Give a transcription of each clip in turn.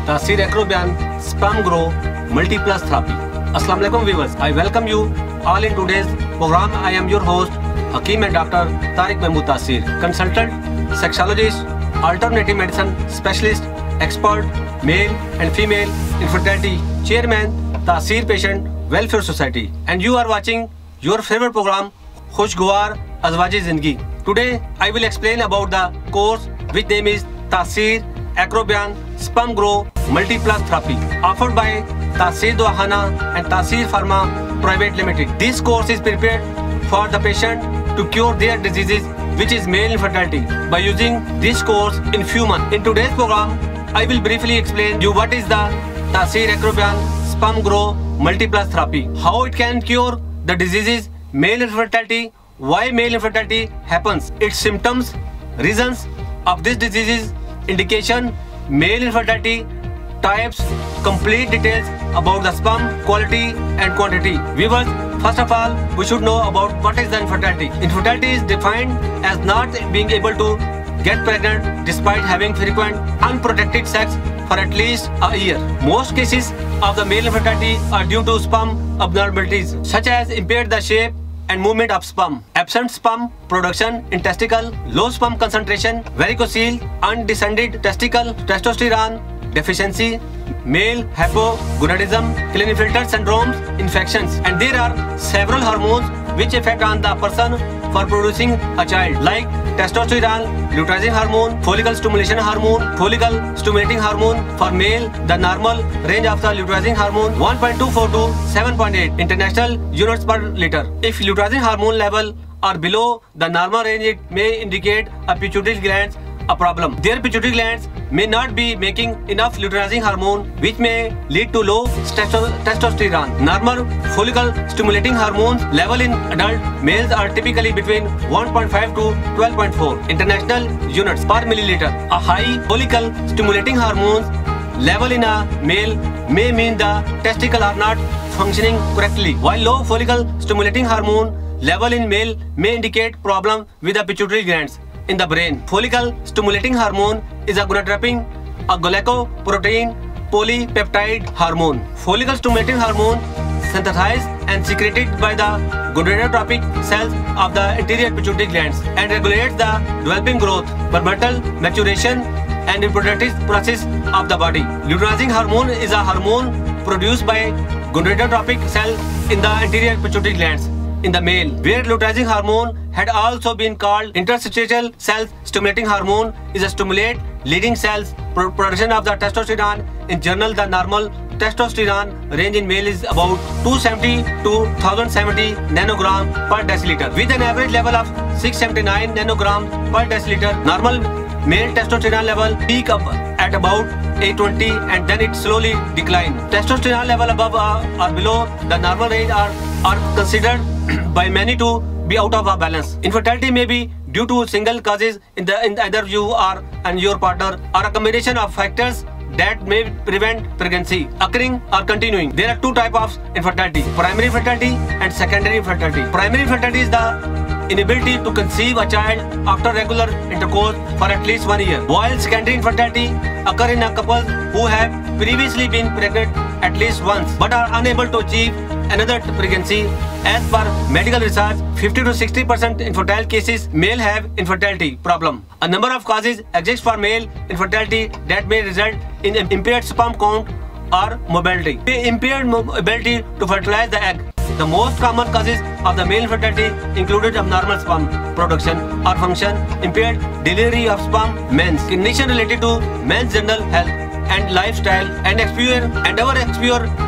Taseer Acrobion Sperm Grow Multiplus Therapy. Assalamu alaikum viewers. I welcome you all in today's program. I am your host Hakeem and Dr. Tariq Mahmood Taseer, consultant, sexologist, alternative medicine specialist, expert, male and female infertility, chairman, Taseer Patient Welfare Society, and you are watching your favorite program Khushgawar Azwaji Zindagi. Today I will explain about the course which name is Taseer Acrobion Sperm Grow Multiplus Therapy, offered by Taseer Dawahana and Taseer Pharma Private Limited. This course is prepared for the patient to cure their diseases, which is male infertility, by using this course in few months. In today's program, I will briefly explain you what is the Taseer Acrobion Sperm Grow Multiplus Therapy, how it can cure the diseases male infertility, why male infertility happens, its symptoms, reasons of this diseases, indication, male infertility, types, complete details about the sperm quality and quantity. Viewers, first of all, we should know about what is the infertility. Infertility is defined as not being able to get pregnant despite having frequent unprotected sex for at least a year. Most cases of the male infertility are due to sperm abnormalities such as impaired the shape and movement of sperm, absent sperm production in testicle, low sperm concentration, varicocele, undescended testicle, testosterone deficiency, male hypogonadism, Klinefelter syndromes, infections, and there are several hormones which affect on the person for producing a child, like testosterone, luteinizing hormone, follicle stimulation hormone, follicle stimulating hormone. For male, the normal range of the luteinizing hormone 1.24 to 7.8 international units per liter. If luteinizing hormone level are below the normal range, it may indicate a pituitary glands a problem. Their pituitary glands may not be making enough luteinizing hormone, which may lead to low testosterone. Normal follicle stimulating hormones level in adult males are typically between 1.5 to 12.4 international units per milliliter. A high follicle stimulating hormones level in a male may mean the testicle are not functioning correctly, while low follicle stimulating hormone level in male may indicate problem with the pituitary glands in the brain. Follicle stimulating hormone is a gonadotropin, a glycoprotein polypeptide hormone. Follicle stimulating hormone synthesized and secreted by the gonadotropic cells of the anterior pituitary glands and regulates the developing growth, pubertal maturation, and reproductive process of the body. Luteinizing hormone is a hormone produced by gonadotropic cells in the anterior pituitary glands in the male, where luteinizing hormone had also been called interstitial cell stimulating hormone, is a stimulate leading cells production of the testosterone. In general, the normal testosterone range in male is about 270 to 1070 nanogram per deciliter, with an average level of 679 nanogram per deciliter. Normal male testosterone level peak up at about 820 and then it slowly decline. Testosterone level above or below the normal range are considered by many to be out of balance. Infertility may be due to single causes in either you or and your partner, or a combination of factors that may prevent pregnancy occurring or continuing. There are two types of infertility: primary infertility and secondary infertility. Primary infertility is the inability to conceive a child after regular intercourse for at least 1 year, while secondary infertility occur in a couple who have previously been pregnant at least once but are unable to achieve another pregnancy. As per medical research, 50 to 60% infertile cases male have infertility problem. A number of causes exist for male infertility that may result in impaired sperm count or mobility, impaired ability to fertilize the egg. The most common causes of the male infertility included abnormal sperm production or function, impaired delivery of sperm, men's condition related to men's general health and lifestyle, and exposure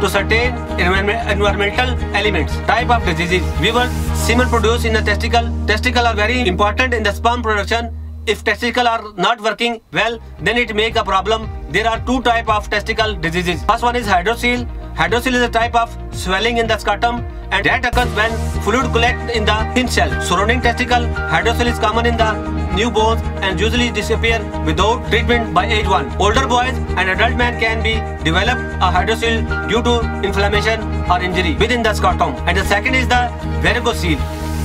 to certain environmental elements. Type of diseases. Viewers, semen produced in the testicle are very important in the sperm production. If testicles are not working well, then it make a problem. There are two types of testicle diseases. First one is hydrocele. Hydrocele is a type of swelling in the scrotum, and that occurs when fluid collects in the thin shell surrounding testicle. Hydrocele is common in the newborns and usually disappear without treatment by age 1. Older boys and adult men can develop a hydrocele due to inflammation or injury within the scrotum. And the second is the varicocele.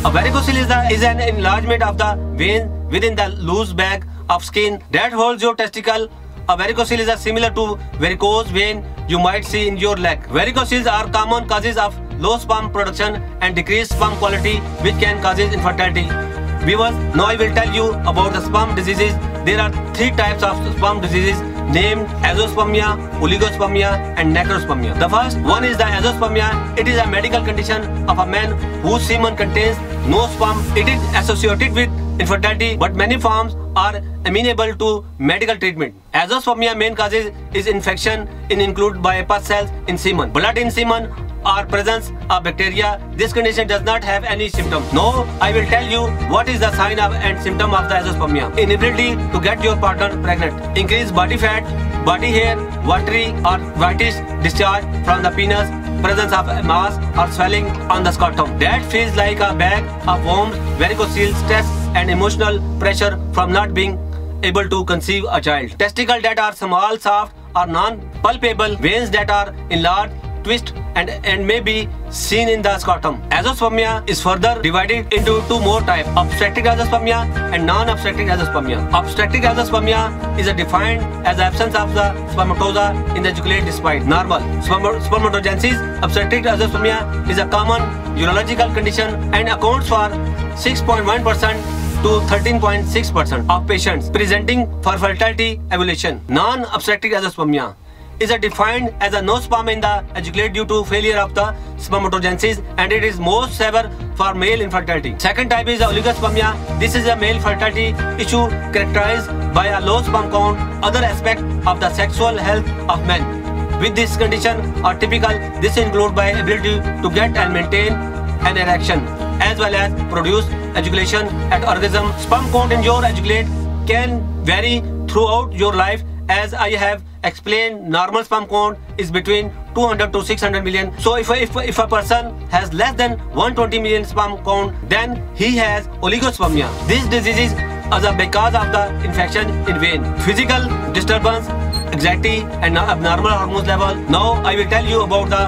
A varicocele is an enlargement of the vein within the loose bag of skin that holds your testicle A varicocele is similar to varicose vein you might see in your leg. Varicoceles are common causes of low sperm production and decreased sperm quality, which can cause infertility. Viewers, now I will tell you about the sperm diseases. There are 3 types of sperm diseases named azoospermia, oligospermia and necrospermia. The first one is the azoospermia. It is a medical condition of a man whose semen contains no sperm. It is associated with infertility, but many forms are amenable to medical treatment. Azoospermia main causes is infection included by pus cells in semen, blood in semen, or presence of bacteria. This condition does not have any symptoms. Now I will tell you what is the sign of and symptom of the azoospermia. Inability to get your partner pregnant, increased body fat, body hair, watery or whitish discharge from the penis, presence of mass or swelling on the scrotum that feels like a bag of worms, varicocele, stress and emotional pressure from not being able to conceive a child. Testicles that are small, soft or non-palpable, veins that are enlarged, twist and may be seen in the scrotum. Azoospermia is further divided into 2 more types: obstetric azoospermia and non-obstetric azoospermia. Obstetric azoospermia is defined as the absence of the spermatozoa in the ejaculate despite normal spermatogenesis. Obstetric azoospermia is a common urological condition and accounts for 6.1% to 13.6% of patients presenting for fertility evaluation. Non-obstetric azoospermia is defined as a no sperm in the ejaculate due to failure of the spermatogenesis, and it is most severe for male infertility. Second type is oligospermia. This is a male fertility issue characterized by a low sperm count. Other aspects of the sexual health of men with this condition are typical. This includes by ability to get and maintain an erection, as well as produce ejaculation at orgasm. Sperm count in your ejaculate can vary throughout your life. As I have explained, normal sperm count is between 200 to 600 million. So if a person has less than 120 million sperm count, then he has oligospermia. This disease is because of the infection in vein, physical disturbance, anxiety and abnormal hormone level. Now I will tell you about the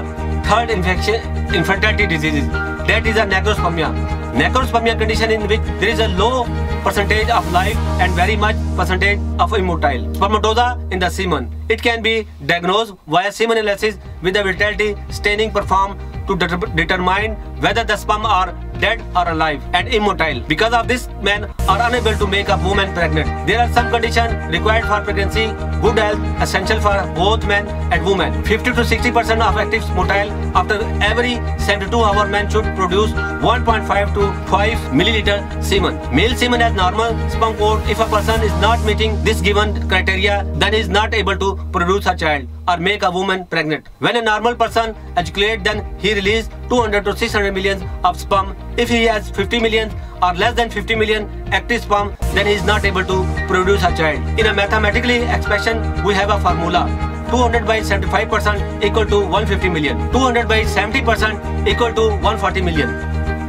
third infertility disease. That is a necrospermia. Necrospermia condition in which there is a low percentage of life and very much percentage of immotile spermatozoa in the semen. It can be diagnosed via semen analysis with the vitality staining performed to determine whether the sperm are dead or alive and immotile. Because of this, men are unable to make a woman pregnant. There are some conditions required for pregnancy. Good health essential for both men and women. 50 to 60% of active motile after every 72 hours men should produce 1.5 to 5 milliliter semen. Male semen has normal sperm count. If a person is not meeting this given criteria, then is not able to produce a child or make a woman pregnant. When a normal person ejaculates, then he releases 200 to 600 million of sperm. If he has 50 million or less than 50 million active sperm, then he is not able to produce a child. In a mathematically expression, we have a formula. 200 by 75% equal to 150 million. 200 by 70% equal to 140 million.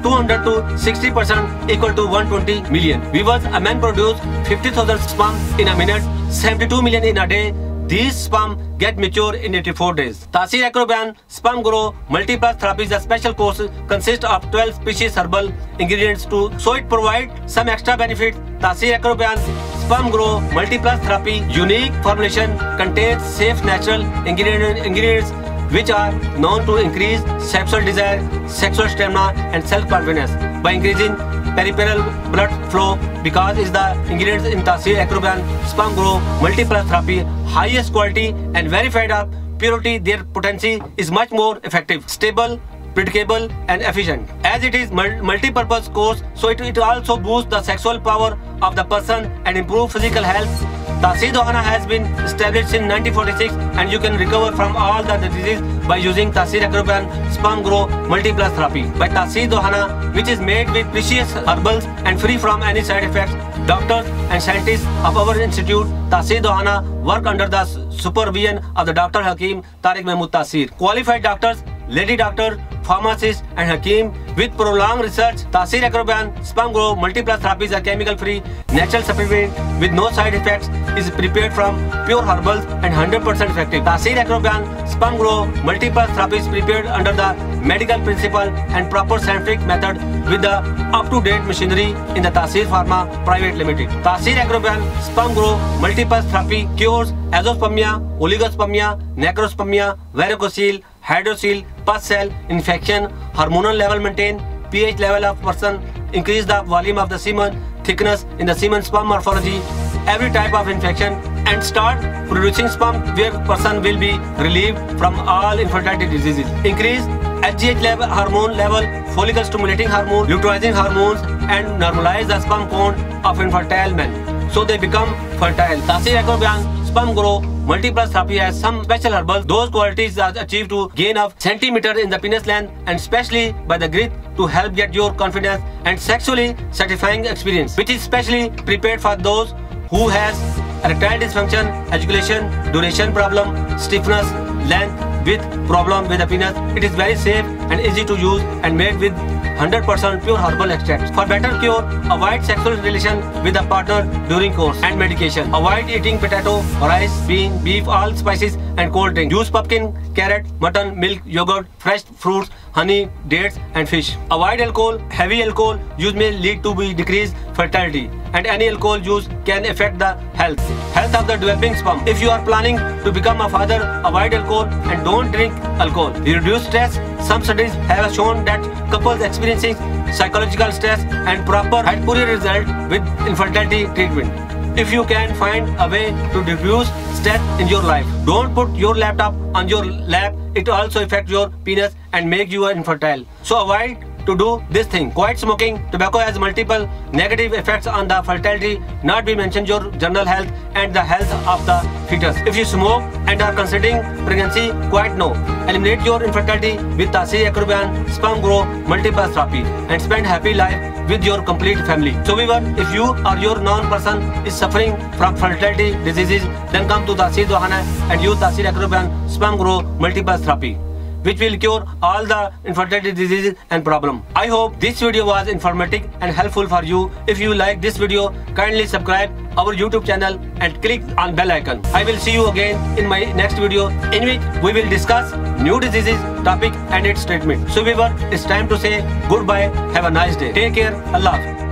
200 to 60% equal to 120 million. Viewers, a man produces 50,000 sperm in a minute, 72 million in a day. These sperm get mature in 84 days. Taasir Acrobian Sperm Grow Multiplus Therapy is a special course consists of 12 species herbal ingredients so it provides some extra benefits. Taasir Acrobian Sperm Grow Multiplus Therapy unique formulation contains safe natural ingredients which are known to increase sexual desire, sexual stamina and self-confidence by increasing peripheral blood flow. Because is the ingredients in Taasir Acrobian Sperm Grow Multiplus Therapy highest quality and verified of purity, their potency is much more effective, stable, predictable and efficient. As it is multi-purpose course, so it also boosts the sexual power of the person and improve physical health. Taasir Dohana has been established in 1946 and you can recover from all the diseases by using Taasir Acrobian Sperm Grow Multiplus Therapy by Taasir Dohana, which is made with precious herbals and free from any side effects. Doctors and scientists of our institute, Taasir Dohana, work under the supervision of the Dr. Hakim Tariq Mahmood Taasir. Qualified doctors, lady doctors pharmacist and Hakim. With prolonged research, Taseer Acrobion Sperm Grow Multiplus Therapy is a chemical-free, natural supplement with no side effects. Is prepared from pure herbals and 100% effective. Taseer Acrobion Sperm Grow Multiplus Therapy is prepared under the medical principle and proper scientific method with the up-to-date machinery in the Taseer Pharma Private Limited. Taseer Acrobion Sperm Grow Multiplus Therapy cures azoospermia, oligospermia, necrospermia, varicocele, hydrocele, pus cell infection, hormonal level maintain, pH level of person, increase the volume of the semen, thickness in the semen sperm morphology, every type of infection, and start producing sperm where person will be relieved from all infertility diseases. Increase HGH level, hormone level, follicle stimulating hormone, luteinizing hormones, and normalize the sperm count of infertile men so they become fertile. Taseer Acrobion Sperm Grow Multiplus Therapy has some special herbals. Those qualities are achieved to gain of centimeter in the penis length and especially by the grit to help get your confidence and sexually satisfying experience, which is specially prepared for those who has erectile dysfunction, ejaculation, duration problem, stiffness, length, with problem with the penis. It is very safe and easy to use and made with 100% pure herbal extracts. For better cure, avoid sexual relation with a partner during course and medication. Avoid eating potato, rice, bean, beef, all spices and cold drink. Use pumpkin, carrot, mutton, milk, yogurt, fresh fruits, honey, dates and fish. Avoid alcohol. Heavy alcohol use may lead to decreased fertility and any alcohol use can affect the health of the developing sperm. If you are planning to become a father, avoid alcohol and don't drink alcohol. Reduce stress. Some studies have shown that couples experiencing psychological stress and proper had poor result with infertility treatment. If you can find a way to reduce stress in your life, don't put your laptop on your lap. It also affects your penis and make you infertile. So avoid to do this thing. Quiet smoking. Tobacco has multiple negative effects on the fertility, not be mentioned your general health and the health of the fetus. If you smoke and are considering pregnancy, quite no. Eliminate your infertility with Taseer Acrobion Sperm Grow Multiplus Therapy and spend happy life with your complete family. So viewer, if you or your known person is suffering from fertility diseases, then come to Taseer Dawkhana and use Taseer Acrobion Sperm Grow Multiplus Therapy, which will cure all the infertility diseases and problem. I hope this video was informative and helpful for you. If you like this video, kindly subscribe our YouTube channel and click on bell icon. I will see you again in my next video in which we will discuss new diseases, topic and its treatment. So viewer, it's time to say goodbye. Have a nice day. Take care. Allah.